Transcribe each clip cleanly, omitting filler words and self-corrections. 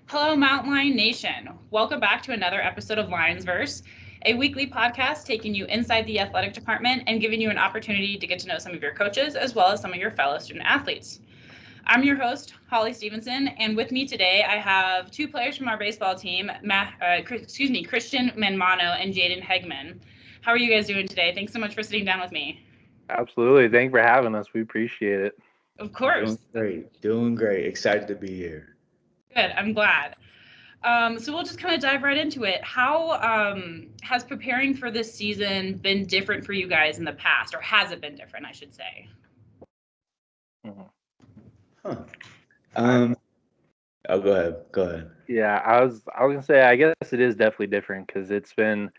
Hello, Mountain Lion Nation. Welcome back to another episode of Lionsverse, a weekly podcast taking you inside the athletic department and giving you an opportunity to get to know some of your coaches as well as some of your fellow student athletes. I'm your host, Holly Stevenson, and with me today I have two players from our baseball team, Christian Manmano and Jaeden Hegmann. How are you guys doing today? Thanks so much for sitting down with me. Absolutely. Thank you for having us. We appreciate it. Of Doing course. great. Doing great. Excited to be here. Good. I'm glad. So we'll just kind of dive right into it. How has preparing for this season been different for you guys in the past, or has it been different, I should say? Huh. Oh, go ahead. Go ahead. Yeah, I was gonna say I guess it is definitely different because it's been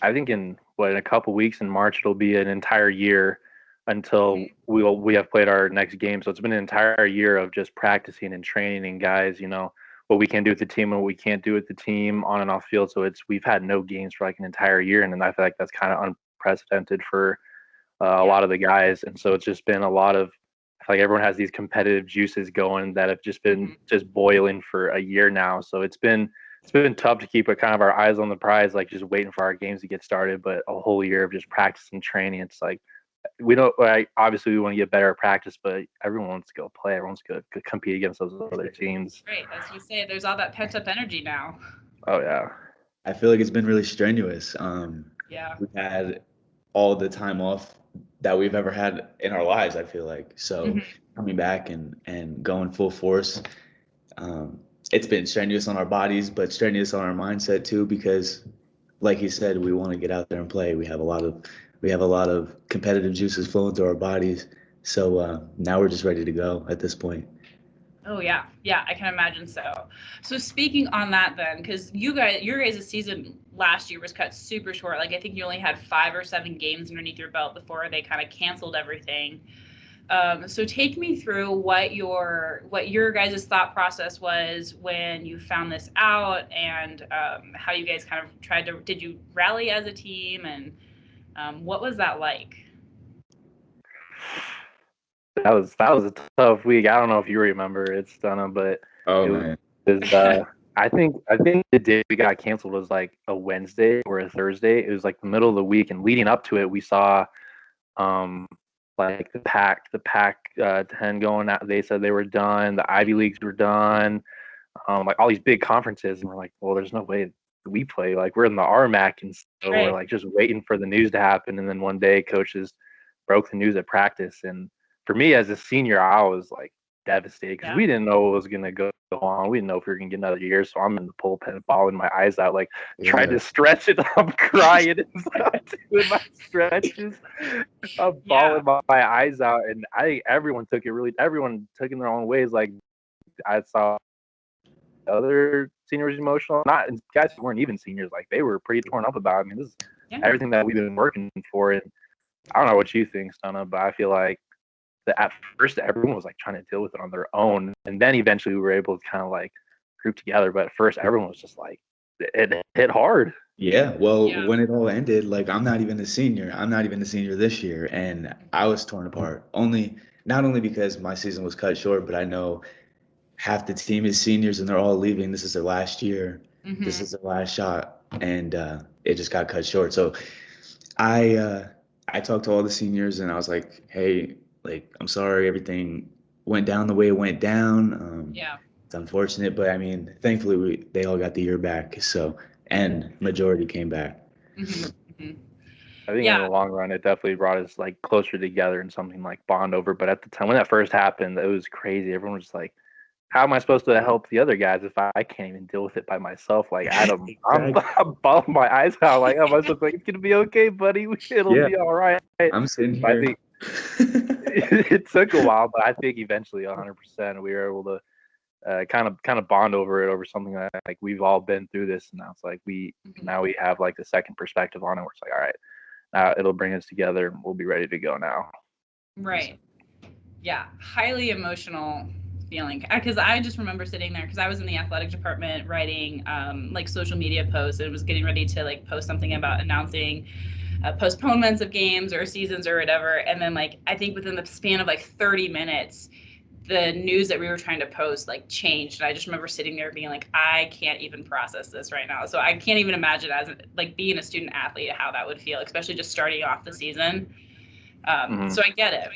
I think in a couple weeks in March it'll be an entire year until we have played our next game. So it's been an entire year of just practicing and training and guys, what we can do with the team and what we can't do with the team on and off field. So we've had no games for like an entire year, and then I feel like that's kind of unprecedented for a lot of the guys. And so it's just been a lot of I feel like everyone has these competitive juices going that have just been just boiling for a year now. So it's been tough to keep kind of our eyes on the prize, like just waiting for our games to get started. But a whole year of just practice and training, it's like we don't obviously we want to get better at practice, but everyone wants to go play. Everyone's going to compete against those other teams. Right, as you say, there's all that pent up energy now. Oh yeah. I feel like it's been really strenuous. Yeah. We've had all the time off that we've ever had in our lives, I feel like. So coming back and going full force, it's been strenuous on our bodies, but strenuous on our mindset too, because like you said, we want to get out there and play. We have a lot of competitive juices flowing through our bodies. So now we're just ready to go at this point. Oh yeah, I can imagine so. So speaking on that then, because your guys' season last year was cut super short. Like I think you only had 5 or 7 games underneath your belt before they kind of canceled everything. So take me through what your guys' thought process was when you found this out, and how you guys kind of did you rally as a team, and what was that like? That was a tough week. I don't know if you remember it, Stunna, but Oh it man. was I think the day we got canceled was like a Wednesday or a Thursday. It was like the middle of the week, and leading up to it, we saw um like the Pac 10 going out. They said they were done. The Ivy Leagues were done. Like all these big conferences, and we're like, well, there's no way we play. Like we're in the RMAC, and so we're Right. like just waiting for the news to happen. And then one day, coaches broke the news at practice, and for me as a senior, I was like devastated because Yeah. we didn't know what was gonna go on. We didn't know if we were gonna get another year. So I'm in the bullpen, bawling my eyes out, like trying Yeah. to stretch it. I'm crying and stuff doing my stretches. I'm Yeah. bawling my eyes out, and I think everyone took in their own ways. Like I saw other seniors emotional, not guys who weren't even seniors, like they were pretty torn up about it. I mean, this is Yeah. everything that we've been working for, and I don't know what you think, Stunna, but I feel like that at first everyone was like trying to deal with it on their own, and then eventually we were able to kind of like group together. But at first everyone was just like it hit hard. Yeah, well, Yeah. when it all ended, like I'm not even a senior. I'm not even a senior this year, and I was torn apart. Not only because my season was cut short, but I know half the team is seniors and they're all leaving. This is their last year. This Mm-hmm. is their last shot, and it just got cut short. So I talked to all the seniors and I was like, hey, like I'm sorry everything went down the way it went down. Yeah. It's unfortunate, but I mean, thankfully they all got the year back. So and majority came back. Mm-hmm. Mm-hmm. I think in Yeah. the long run, it definitely brought us like closer together and something like bond over. But at the time when that first happened, it was crazy. Everyone was just like, how am I supposed to help the other guys if I can't even deal with it by myself? Like Adam, I'm, Exactly. I'm bawling my eyes out. Like, am I supposed to like, it's gonna be okay, buddy. It'll Yeah, be all right. I'm sitting But I here. think it took a while, but I think eventually 100% we were able to kind of bond over it over something that like we've all been through this, and now it's like we have like the second perspective on it. Where it's like, all right, now it'll bring us together, and we'll be ready to go now. Right. Yeah, highly emotional feeling, because I just remember sitting there because I was in the athletic department writing like social media posts and was getting ready to like post something about announcing postponements of games or seasons or whatever, and then like I think within the span of like 30 minutes the news that we were trying to post like changed, and I just remember sitting there being like, I can't even process this right now. So I can't even imagine as like being a student athlete how that would feel, especially just starting off the season. So I get it.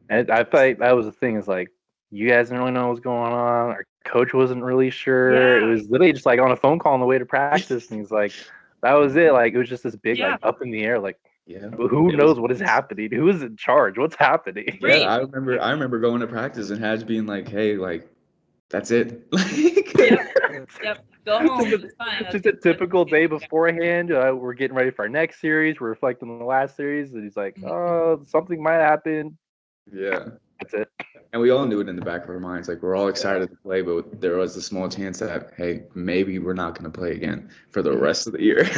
And I feel like that was the thing, is like, you guys didn't really know what was going on. Our coach wasn't really sure. Yeah. It was literally just like on a phone call on the way to practice, and he's like, that was it. Like, it was just this big like up in the air, like, who knows what is happening? Who is in charge? What's happening? Yeah, I remember going to practice and Hadge being like, hey, like, that's it. Yep. Go home. It's fine. Just a typical day beforehand. We're getting ready for our next series. We're reflecting on the last series, and he's like, "Oh, something might happen." Yeah, that's it. And we all knew it in the back of our minds. Like, we're all excited to play, but there was a small chance that, hey, maybe we're not going to play again for the rest of the year.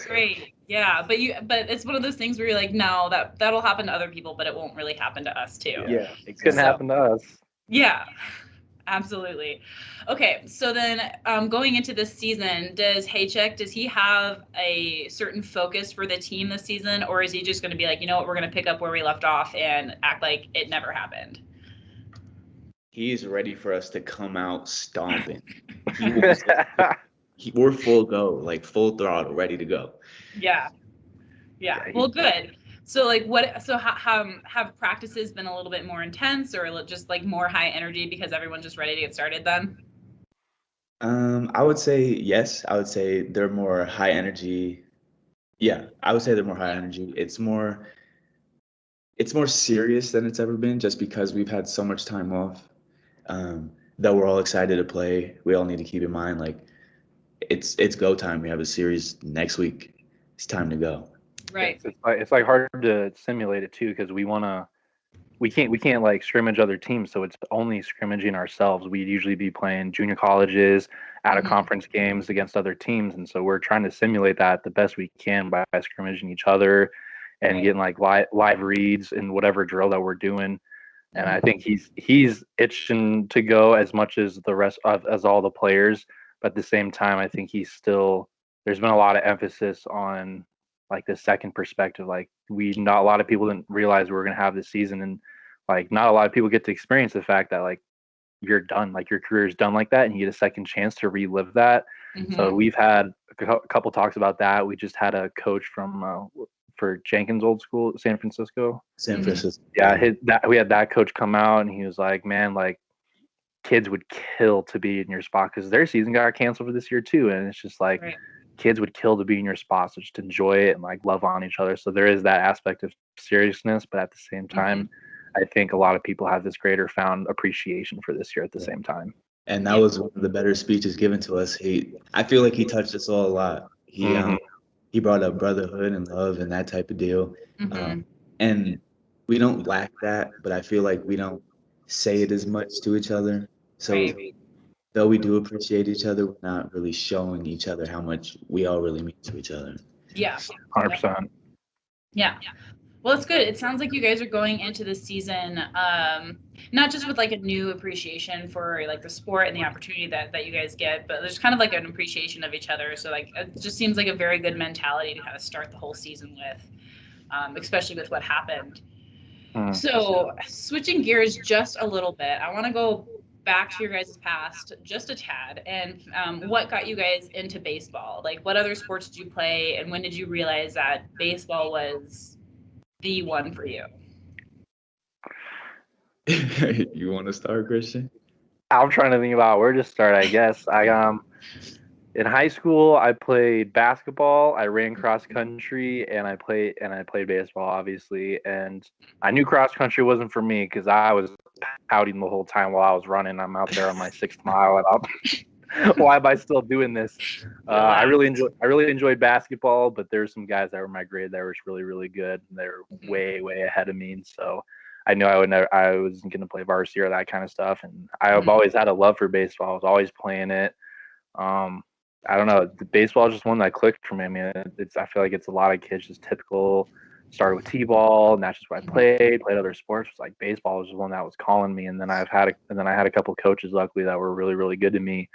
Great. Yeah, but it's one of those things where you're like, no, that'll happen to other people, but it won't really happen to us too. Yeah, it couldn't happen to us. Yeah. Absolutely. Okay, so then going into this season, does he have a certain focus for the team this season, or is he just going to be like, you know what, we're going to pick up where we left off and act like it never happened? He's ready for us to come out stomping. We're full go, like full throttle, ready to go. Yeah. Well, good. So like have practices been a little bit more intense or just like more high energy because everyone's just ready to get started then? I would say yes. I would say they're more high energy. Yeah, I would say they're more high energy. It's more serious than it's ever been, just because we've had so much time off. That we're all excited to play. We all need to keep in mind, like, it's go time. We have a series next week. It's time to go. Right. It's like hard to simulate it too, because we can't like scrimmage other teams, so it's only scrimmaging ourselves. We'd usually be playing junior colleges out of conference games against other teams, and so we're trying to simulate that the best we can by scrimmaging each other and getting like live reads in whatever drill that we're doing. And I think he's itching to go as much as the rest of as all the players, but at the same time, I think there's been a lot of emphasis on like the second perspective. Like, not a lot of people didn't realize we were going to have this season, and like not a lot of people get to experience the fact that like you're done, like your career is done like that, and you get a second chance to relive that. So we've had a couple talks about that. We just had a coach from for Jenkins' old school, San Francisco. Yeah, we had that coach come out, and he was like, man, like, kids would kill to be in your spot, because their season got canceled for this year too, and it's just like kids would kill to be in your spot, so just enjoy it and like love on each other. So there is that aspect of seriousness, but at the same time, I think a lot of people have this greater found appreciation for this year at the same time. And that was one of the better speeches given to us. I feel like he touched us all a lot. He brought up brotherhood and love and that type of deal. And we don't lack that, but I feel like we don't say it as much to each other. So though we do appreciate each other, we're not really showing each other how much we all really mean to each other. Yeah. 100%. Yeah. Well, it's good. It sounds like you guys are going into the season, not just with like a new appreciation for like the sport and the opportunity that you guys get, but there's kind of like an appreciation of each other. So like, it just seems like a very good mentality to kind of start the whole season with, especially with what happened. So switching gears just a little bit, I want to go back to your guys' past just a tad, and what got you guys into baseball? Like, what other sports did you play, and when did you realize that baseball was the one for you? You want to start, Christian? I'm trying to think about where to start, I guess. In high school, I played basketball, I ran cross country, and I played baseball, obviously. And I knew cross country wasn't for me, because I was pouting the whole time while I was running. I'm out there on my 6th mile, and why am I still doing this? I really enjoyed basketball, but there's some guys that were my grade that were really, really good, and they were way, way ahead of me. And so I knew I wasn't going to play varsity or that kind of stuff. And I've always had a love for baseball. I was always playing it. I don't know. The baseball is just one that clicked for me. I mean, I feel like it's a lot of kids just typical. Started with t-ball, and that's just what I played other sports. Like baseball was just one that was calling me. And then I had a couple coaches, luckily, that were really, really good to me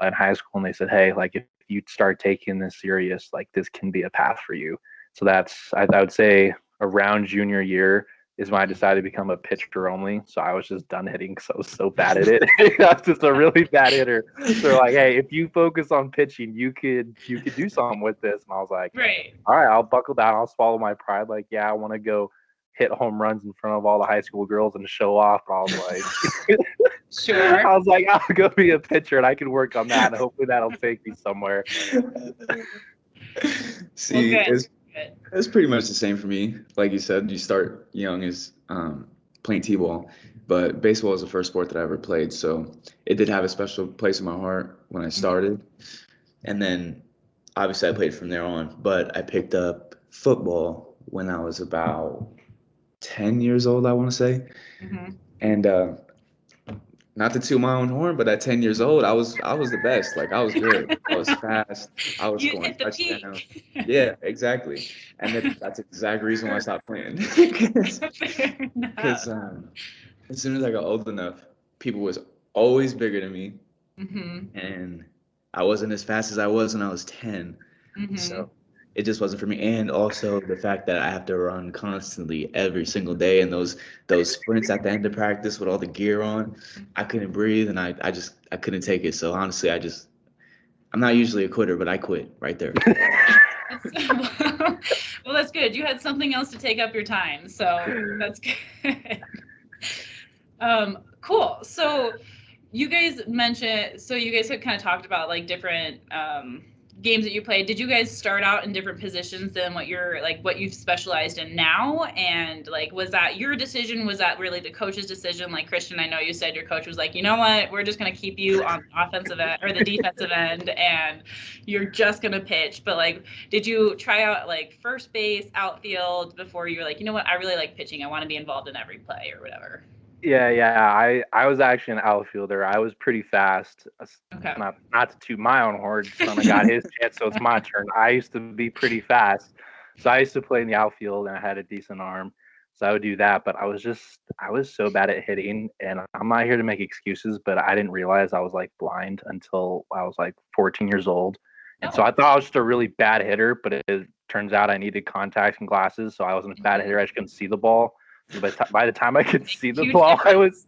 in high school, and they said, hey, like, if you start taking this serious, like, this can be a path for you. So that's, I would say, around junior year, is when I decided to become a pitcher only. So I was just done hitting. So I was so bad at it. I was just a really bad hitter. They're like, hey, if you focus on pitching, you could do something with this. And I was like, Right. all right, I'll buckle down. I'll swallow my pride. Like, yeah, I want to go hit home runs in front of all the high school girls and show off. But I was like, Sure. I was like, I'll go be a pitcher and I can work on that. And hopefully that'll take me somewhere. See, Well, it's pretty much the same for me. Like you said, you start young as playing t-ball, but baseball was the first sport that I ever played. So it did have a special place in my heart when I started. And then obviously I played from there on, but I picked up football when I was about 10 years old, I want to say. And not to toot my own horn, but at 10 years old, I was the best. Like, I was good. I was fast. I was scoring touchdowns. Yeah, exactly. And that's the exact reason why I stopped playing. Because as soon as I got old enough, people was always bigger than me. And I wasn't as fast as I was when I was 10. So it just wasn't for me. And also the fact that I have to run constantly every single day, and those sprints at the end of practice with all the gear on, I couldn't breathe, and I couldn't take it. So honestly, I'm not usually a quitter, but I quit right there. Well, that's good. You had something else to take up your time, so that's good. Cool. So you guys had kind of talked about like different games that you played. Did you guys start out in different positions than what you've specialized in now? And like, was that your decision? Was that really the coach's decision? Like, Christian, I know you said your coach was like, you know what, we're just going to keep you on the offensive end or the defensive end, and you're just going to pitch. But like, did you try out like first base, outfield before you were like, you know what, I really like pitching. I want to be involved in every play or whatever? Yeah. I was actually an outfielder. I was pretty fast. Okay. Not to toot my own horn. Son, I got his chance, so it's my turn. I used to be pretty fast, so I used to play in the outfield, and I had a decent arm, so I would do that. But I was so bad at hitting, and I'm not here to make excuses, but I didn't realize I was like blind until I was like 14 years old, and so I thought I was just a really bad hitter. But it turns out I needed contacts and glasses, so I wasn't a bad hitter. I just couldn't see the ball. But by the time I could see the ball, I was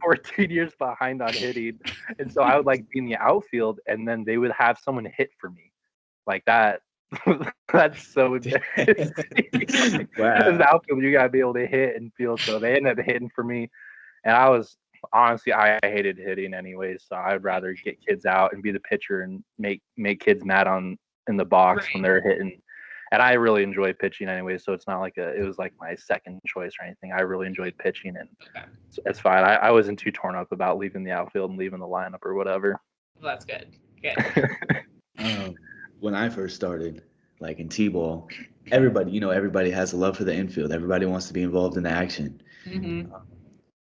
14 years behind on hitting, and so I would like be in the outfield, and then they would have someone hit for me, like that. That's so embarrassing. Wow. As an outfielder, you gotta be able to hit and field, so they ended up hitting for me, and I hated hitting anyways, so I'd rather get kids out and be the pitcher and make kids mad in the box when they're hitting. And I really enjoy pitching anyway, so it's not like it was like my second choice or anything. I really enjoyed pitching, and it's fine. I wasn't too torn up about leaving the outfield and leaving the lineup or whatever. Well, that's good. Good. When I first started, like in t-ball, everybody has a love for the infield. Everybody wants to be involved in the action.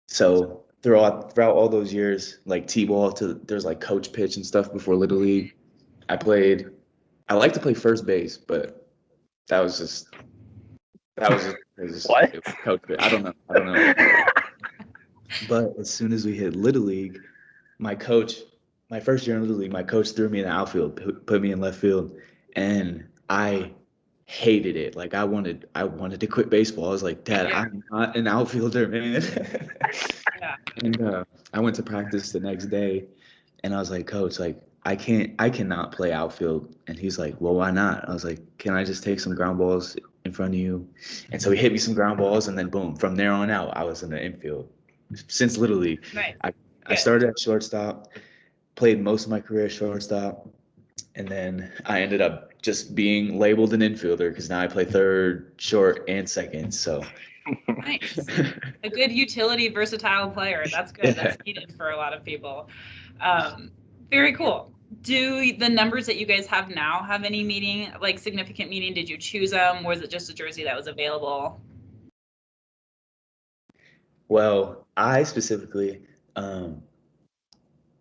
So throughout all those years, like t-ball, there's like coach pitch and stuff before Little League. I like to play first base, but that was just what? Coach. I don't know. But as soon as we hit Little League, my first year in Little League, my coach threw me in the outfield, put me in left field, and I hated it. Like I wanted to quit baseball. I was like, Dad, I'm not an outfielder, man. And I went to practice the next day, and I was like, Coach, like I cannot play outfield. And he's like, well, why not? I was like, can I just take some ground balls in front of you? And so he hit me some ground balls, and then boom, from there on out, I was in the infield since Little League. Nice. I started at shortstop, played most of my career at shortstop, and then I ended up just being labeled an infielder because now I play third, short, and second. So nice. A good utility, versatile player. That's good. That's needed for a lot of people. Very cool. Do the numbers that you guys have now have any significant meaning? Did you choose them? Was it just a jersey that was available? Well, I specifically,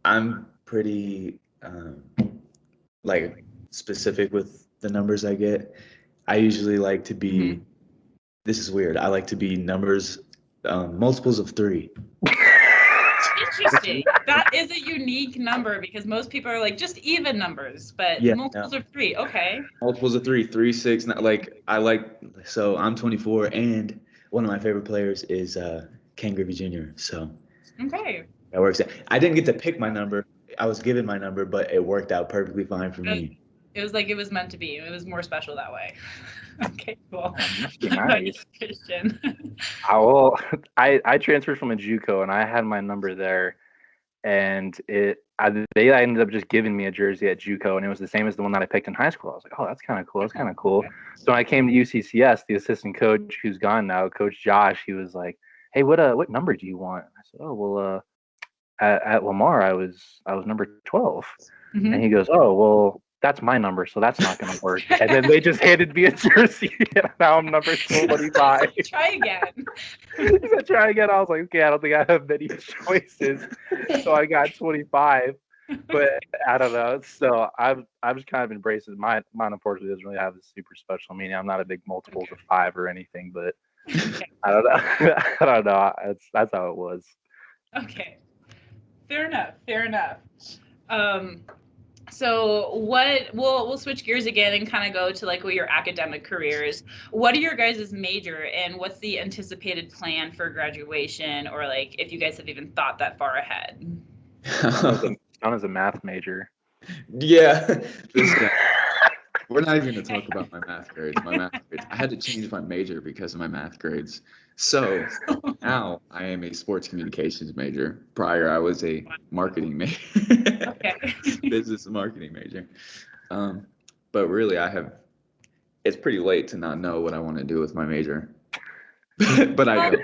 I'm pretty specific with the numbers I get. I usually like to be, this is weird, I like to be numbers, multiples of 3. Interesting. That is a unique number because most people are like just even numbers, but multiples of 3. Okay. Multiples of 3, 3, 6. So I'm 24, and one of my favorite players is Ken Griffey Jr. So Okay. that works. I didn't get to pick my number. I was given my number, but it worked out perfectly fine for me. It was like it was meant to be. It was more special that way. Okay, cool. Nice. Christian. I transferred from a JUCO and I had my number there, and they ended up just giving me a jersey at JUCO, and it was the same as the one that I picked in high school. I was like, oh, that's kind of cool. That's kind of cool. So when I came to UCCS, the assistant coach, who's gone now, Coach Josh, he was like, hey, what number do you want? I said, oh, well, at Lamar, I was number 12. Mm-hmm. And he goes, oh, well, that's my number, so that's not going to work. And then they just handed me a jersey, and now I'm number 25. Try again. He said, try again. I was like, okay, I don't think I have many choices. So I got 25. But I don't know. So I've just kind of embraced it. Mine unfortunately doesn't really have a super special meaning. I'm not a big multiples of 5 or anything, but I don't know. I don't know. That's how it was. Okay. Fair enough. So we'll switch gears again and kind of go to like what your academic career is. What are your guys' major, and what's the anticipated plan for graduation, or like if you guys have even thought that far ahead? John is a math major. Yeah. We're not even going to talk about my math grades. I had to change my major because of my math grades. So now I am a sports communications major. Prior, I was a marketing major. Okay. Business and marketing major. But really, it's pretty late to not know what I want to do with my major. But I don't.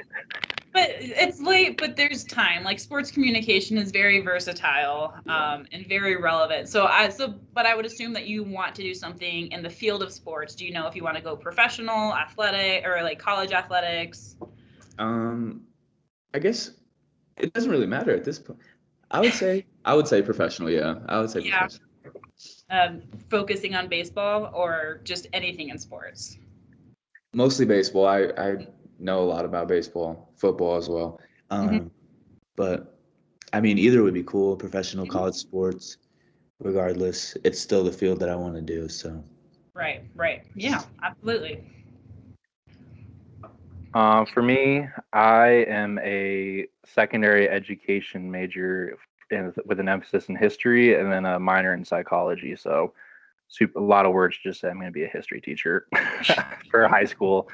But it's late, but there's time. Like sports communication is very versatile and very relevant. But I would assume that you want to do something in the field of sports. Do you know if you want to go professional, athletic, or like college athletics? I guess it doesn't really matter at this point. I would say professional. Yeah, I would say professional. Focusing on baseball or just anything in sports? Mostly baseball. I know a lot about baseball, football as well. But I mean, either would be cool. Professional, college sports, regardless, it's still the field that I want to do. So. Right. Yeah, absolutely. For me, I am a secondary education major with an emphasis in history and then a minor in psychology. So a lot of words just say I'm going to be a history teacher for high school.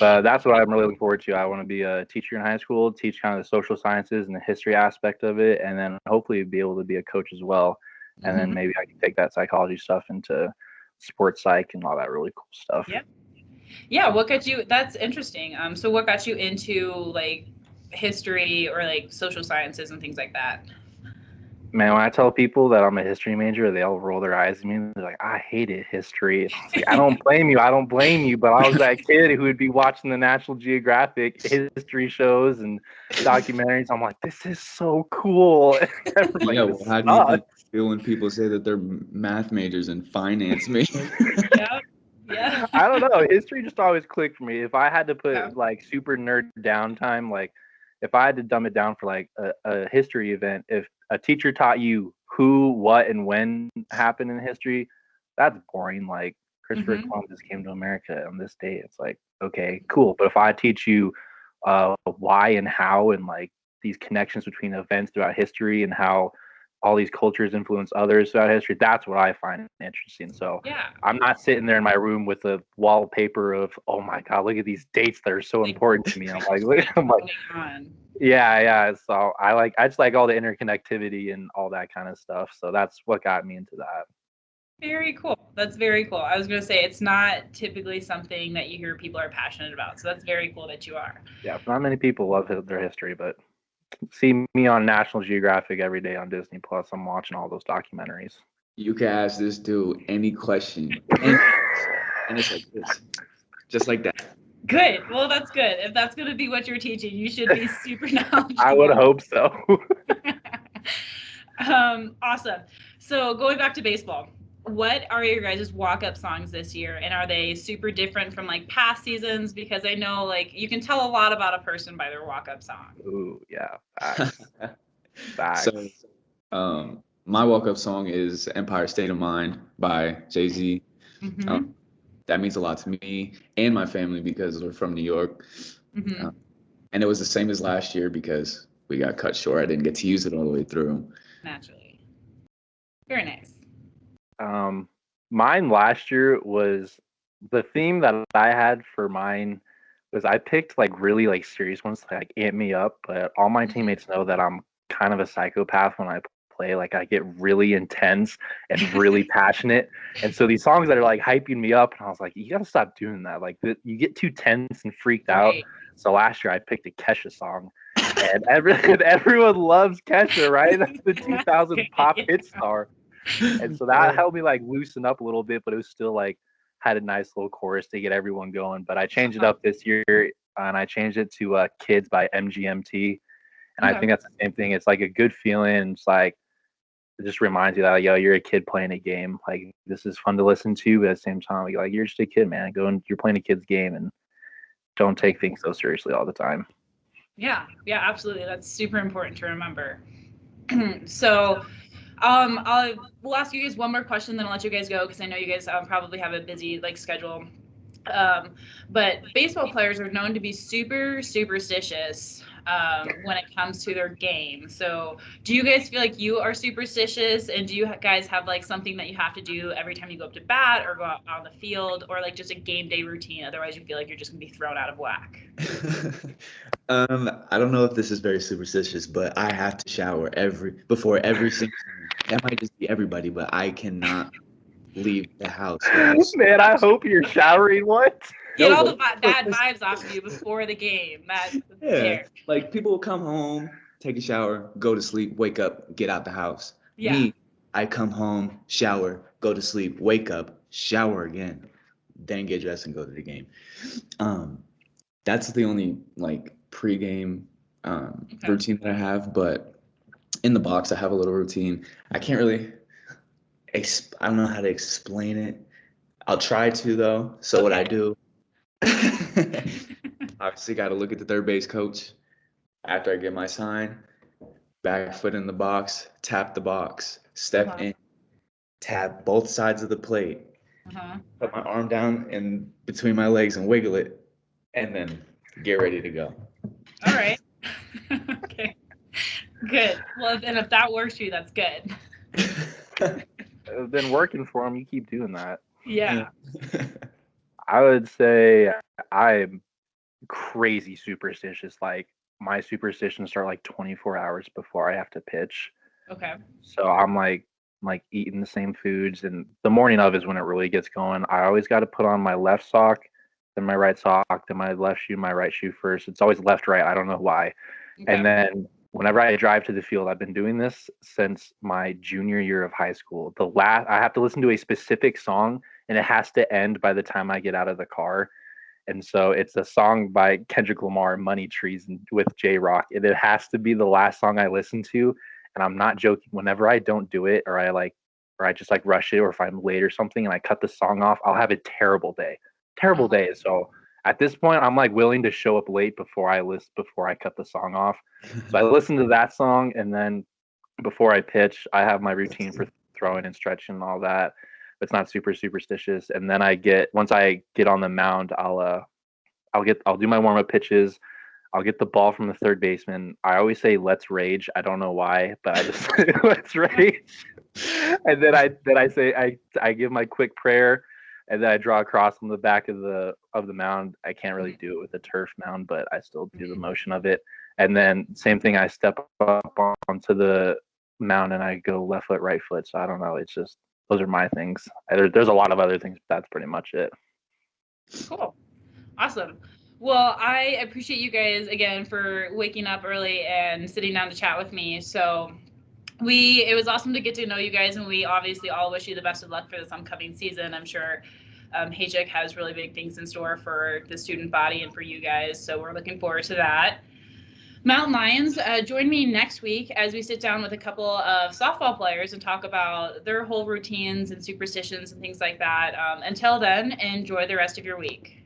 But that's what I'm really looking forward to. I want to be a teacher in high school, teach kind of the social sciences and the history aspect of it, and then hopefully be able to be a coach as well. And then maybe I can take that psychology stuff into sports psych and all that really cool stuff. Yeah. What got you? That's interesting. So what got you into like history or like social sciences and things like that? Man, when I tell people that I'm a history major, they all roll their eyes at me. They're like, I hated history. And I was like, I don't blame you. But I was that kid who would be watching the National Geographic history shows and documentaries. I'm like, this is so cool. Yeah, well, how do you think you feel when people say that they're math majors and finance majors? Yeah. I don't know. History just always clicked for me. If I had to put like super nerd downtime, like if I had to dumb it down for like a history event, if a teacher taught you who, what, and when happened in history, that's boring. Like Christopher Columbus came to America on this day. It's like, okay, cool. But if I teach you why and how and like these connections between events throughout history and how all these cultures influence others throughout history, that's what I find interesting. So I'm not sitting there in my room with a wallpaper of, oh my God, look at these dates that are so important to me. I'm like, yeah. So I just like all the interconnectivity and all that kind of stuff. So that's what got me into that. Very cool. That's very cool. I was going to say it's not typically something that you hear people are passionate about. So that's very cool that you are. Yeah, not many people love their history, but see me on National Geographic every day on Disney Plus. I'm watching all those documentaries. You can ask this dude any question, and it's like this, just like that. Good. Well, that's good. If that's going to be what you're teaching, you should be super knowledgeable. I would hope so. Awesome. So going back to baseball, what are your guys' walk-up songs this year? And are they super different from like past seasons? Because I know like you can tell a lot about a person by their walk-up song. Ooh, yeah. Facts. So my walk-up song is Empire State of Mind by Jay-Z. That means a lot to me and my family because we're from New York. Mm-hmm. And it was the same as last year because we got cut short. I didn't get to use it all the way through. Naturally. Very nice. Mine last year was the theme that I had for mine was I picked like really like serious ones to like amp me up, but all my teammates know that I'm kind of a psychopath when I play. Like I get really intense and really passionate, and so these songs that are like hyping me up, and I was like, you gotta stop doing that. Like you get too tense and freaked out. Right. So last year I picked a Kesha song, and everyone loves Kesha, right? That's the 2000 pop hit star. And so that helped me like loosen up a little bit, but it was still like had a nice little chorus to get everyone going. But I changed it up this year and I changed it to Kids by MGMT. And I think that's the same thing. It's like a good feeling. It's like it just reminds you that like, yo, you're a kid playing a game. Like this is fun to listen to, but at the same time, like you're just a kid, man. You're playing a kid's game and don't take things so seriously all the time. Yeah, absolutely. That's super important to remember. So we'll ask you guys one more question, then I'll let you guys go because I know you guys probably have a busy like schedule. But baseball players are known to be super superstitious when it comes to their game. So do you guys feel like you are superstitious, and do you guys have like something that you have to do every time you go up to bat or go out on the field, or like just a game day routine? Otherwise you feel like you're just gonna be thrown out of whack. I don't know if this is very superstitious, but I have to shower before every single. That might just be everybody, but I cannot leave the house. Man, I hope you're showering. What? Get all the bad vibes off of you before the game. That's fair. Like people will come home, take a shower, go to sleep, wake up, get out the house. Yeah. Me, I come home, shower, go to sleep, wake up, shower again, then get dressed and go to the game. That's the only like pregame routine that I have, but in the box I have a little routine. I can't really I don't know how to explain it. I'll try to though. So what I do, obviously got to look at the third base coach after I get my sign, back foot in the box, tap the box, step in, tap both sides of the plate, put my arm down in between my legs and wiggle it, and then get ready to go. All right. Okay. Good. Well, and if that works for you, that's good. It's been working for him. You keep doing that. Yeah. I would say I'm crazy superstitious. Like my superstitions start like 24 hours before I have to pitch. Okay. So I'm like eating the same foods, and the morning of is when it really gets going. I always got to put on my left sock, then my right sock, then my left shoe, my right shoe first. It's always left, right. I don't know why. Okay. And then whenever I drive to the field, I've been doing this since my junior year of high school. I have to listen to a specific song, and it has to end by the time I get out of the car. And so it's a song by Kendrick Lamar, Money Trees, with J-Rock. And it has to be the last song I listen to. And I'm not joking. Whenever I don't do it, or I just like rush it, or if I'm late or something and I cut the song off, I'll have a terrible day. Terrible day. So at this point, I'm like willing to show up late before I cut the song off. So I listen to that song, and then before I pitch, I have my routine for throwing and stretching and all that. It's not super superstitious. And then once I get on the mound, I'll do my warm up pitches. I'll get the ball from the third baseman. I always say "Let's rage." I don't know why, but I just "Let's rage." And then I give my quick prayer, and then I draw a cross on the back of the mound. I can't really do it with a turf mound, but I still do the motion of it. And then same thing, I step up onto the mound and I go left foot, right foot. So I don't know. It's just those are my things. There's a lot of other things, but that's pretty much it. Cool. Awesome. Well, I appreciate you guys again for waking up early and sitting down to chat with me. So it was awesome to get to know you guys, and we obviously all wish you the best of luck for this upcoming season. I'm sure HJIC has really big things in store for the student body and for you guys. So we're looking forward to that. Mountain Lions, join me next week as we sit down with a couple of softball players and talk about their whole routines and superstitions and things like that. Until then, enjoy the rest of your week.